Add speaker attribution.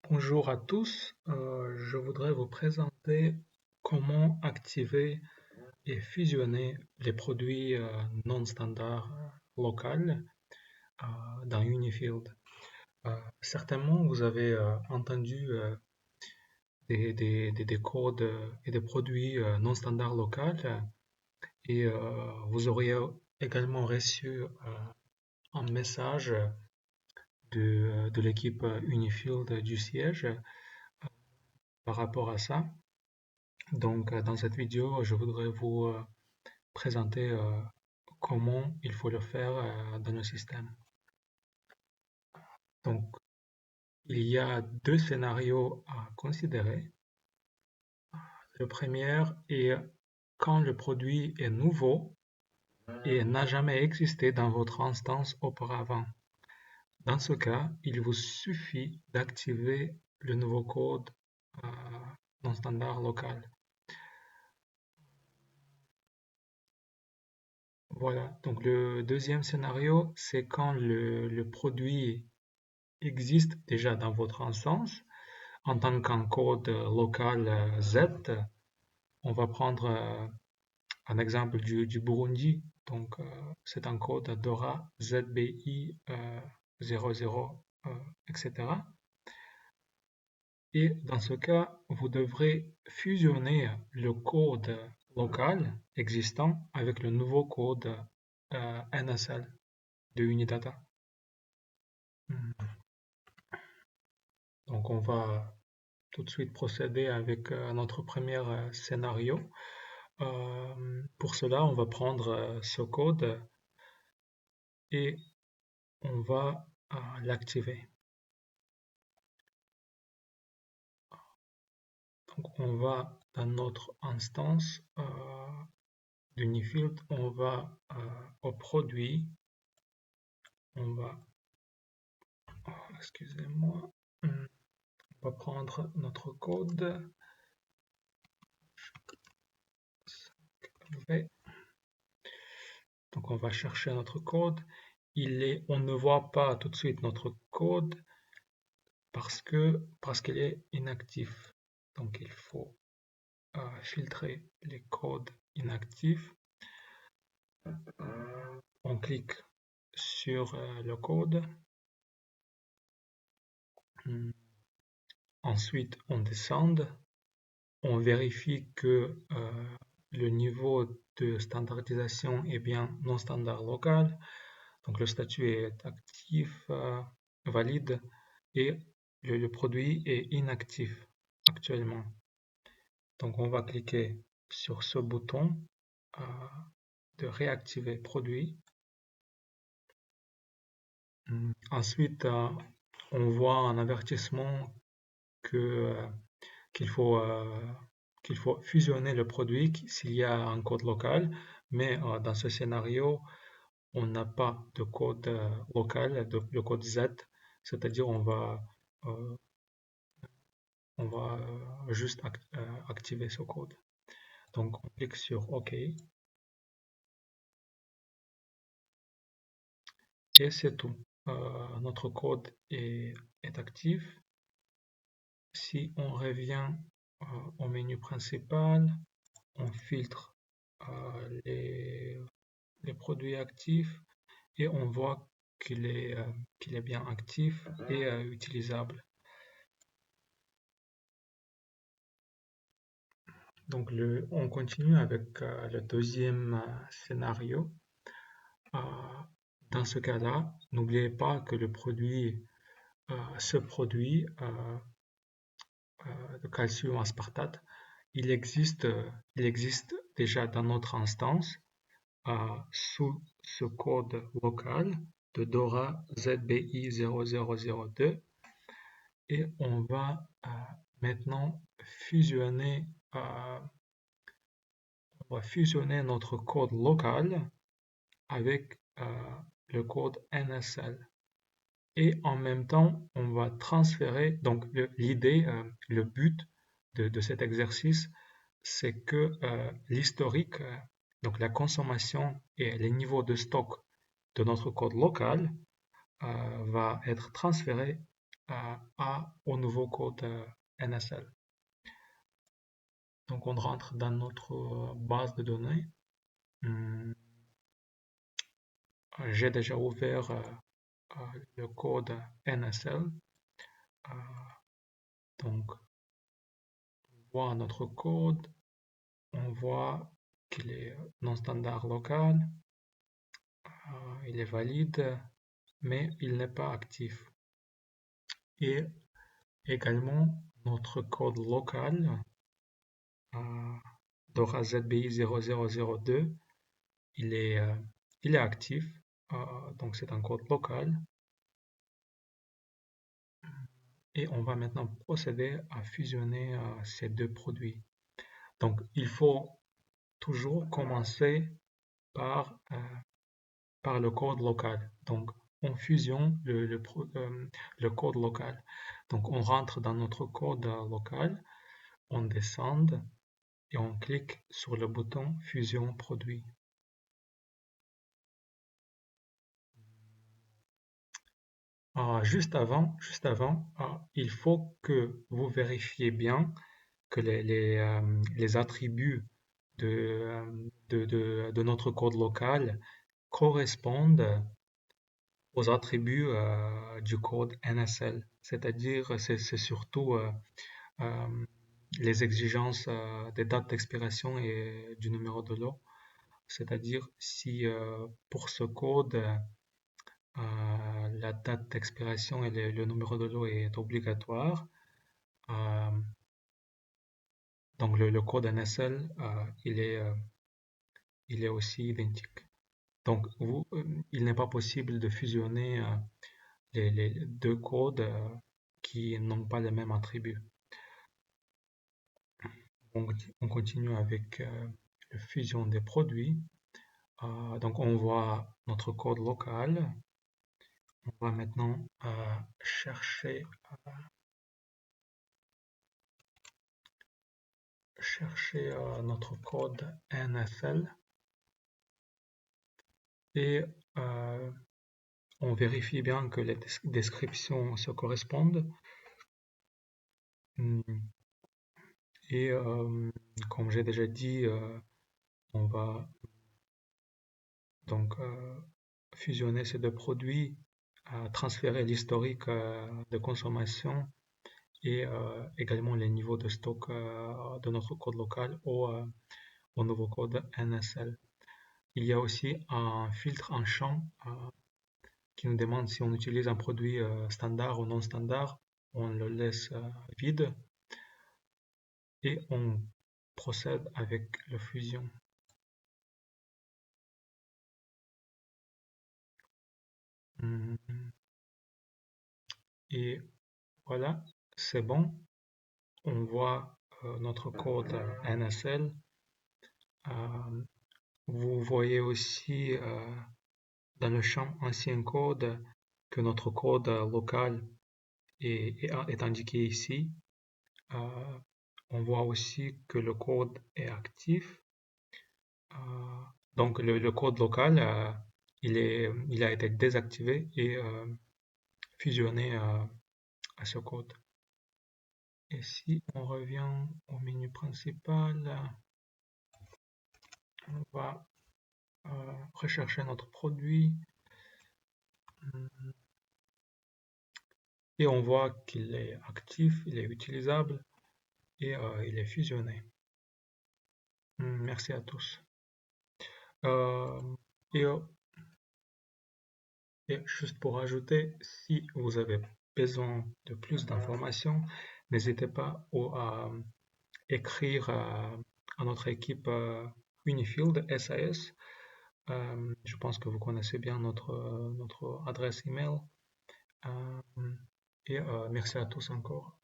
Speaker 1: Bonjour à tous, je voudrais vous présenter comment activer et fusionner les produits non standards locaux dans Unifield. Certainement, vous avez entendu des codes et des produits non standards locaux et vous auriez également reçu un message de l'équipe Unifield du siège par rapport à ça. Donc, dans cette vidéo, je voudrais vous présenter comment il faut le faire dans le système. Donc, il y a deux scénarios à considérer. Le premier est quand le produit est nouveau et n'a jamais existé dans votre instance auparavant. Dans ce cas, il vous suffit d'activer le nouveau code non standard local. Voilà, donc le deuxième scénario, c'est quand le produit existe déjà dans votre instance en tant qu'un code local Z. On va prendre un exemple du Burundi. Donc, c'est un code DORA ZBI 00, etc. Et dans ce cas, vous devrez fusionner le code local existant avec le nouveau code NSL de Unidata. Donc, on va tout de suite procéder avec notre premier scénario. Pour cela, on va prendre ce code et on va l'activer. Donc, on va dans notre instance d'Unifield, on va au produit, on va, excusez-moi, on va prendre notre code. Donc, on va chercher notre code. On ne voit pas tout de suite notre code parce qu'il est inactif. Donc, il faut filtrer les codes inactifs. On clique sur le code. Ensuite, on descend. On vérifie que le niveau de standardisation est bien non standard local. Donc, le statut est actif, valide, et le produit est inactif actuellement. Donc, on va cliquer sur ce bouton de réactiver produit. Ensuite, on voit un avertissement qu'il faut fusionner le produit s'il y a un code local, mais dans ce scénario, on n'a pas de code local, le code Z, c'est-à-dire on va juste activer ce code. Donc on clique sur OK. Et c'est tout. Notre code est actif. Si on revient au menu principal, on filtre les produits actifs et on voit qu'il est bien actif et utilisable. Donc on continue avec le deuxième scénario. Dans ce cas-là, n'oubliez pas que ce produit de calcium aspartate, il existe déjà dans notre instance sous ce code local de DORA ZBI 0002 et on va maintenant fusionner notre code local avec le code NSL. Et en même temps, on va transférer, donc l'idée, le but de cet exercice, c'est que l'historique, donc la consommation et les niveaux de stock de notre code local va être transféré au nouveau code NSL. Donc on rentre dans notre base de données. J'ai déjà ouvert le code NSL. Donc on voit notre code, on voit qu'il est non standard local, il est valide, mais il n'est pas actif. Et également notre code local Dora ZBI 0002, il est actif, donc c'est un code local. Et on va maintenant procéder à fusionner ces deux produits. Donc il faut toujours commencer par le code local. Donc on fusionne le code local. Donc on rentre dans notre code local, on descend et on clique sur le bouton fusion produit. Juste avant, il faut que vous vérifiez bien que les attributs de notre code local correspondent aux attributs du code NSL. C'est-à-dire, c'est surtout les exigences des dates d'expiration et du numéro de lot. C'est-à-dire, si pour ce code, la date d'expiration et le numéro de lot est obligatoire, donc le code NSL, il est aussi identique. Donc il n'est pas possible de fusionner les deux codes qui n'ont pas les mêmes attributs. On continue avec la fusion des produits. Donc on voit notre code local. On va maintenant chercher notre code NSL et on vérifie bien que les descriptions se correspondent. Et comme j'ai déjà dit, on va donc fusionner ces deux produits, transférer l'historique de consommation et également les niveaux de stock de notre code local au nouveau code NSL. Il y a aussi un filtre en champ qui nous demande si on utilise un produit standard ou non standard. On le laisse vide et on procède avec la fusion. Et voilà, c'est bon. On voit notre code NSL. Vous voyez aussi dans le champ ancien code que notre code local est indiqué ici. On voit aussi que le code est actif. Donc le code local, il a été désactivé et fusionné à ce code. Et si on revient au menu principal, on va rechercher notre produit et on voit qu'il est actif, il est utilisable et il est fusionné. Merci à tous. Et juste pour ajouter, si vous avez besoin de plus d'informations, n'hésitez pas à écrire à notre équipe Unifield SAS. Je pense que vous connaissez bien notre adresse email. Et merci à tous encore.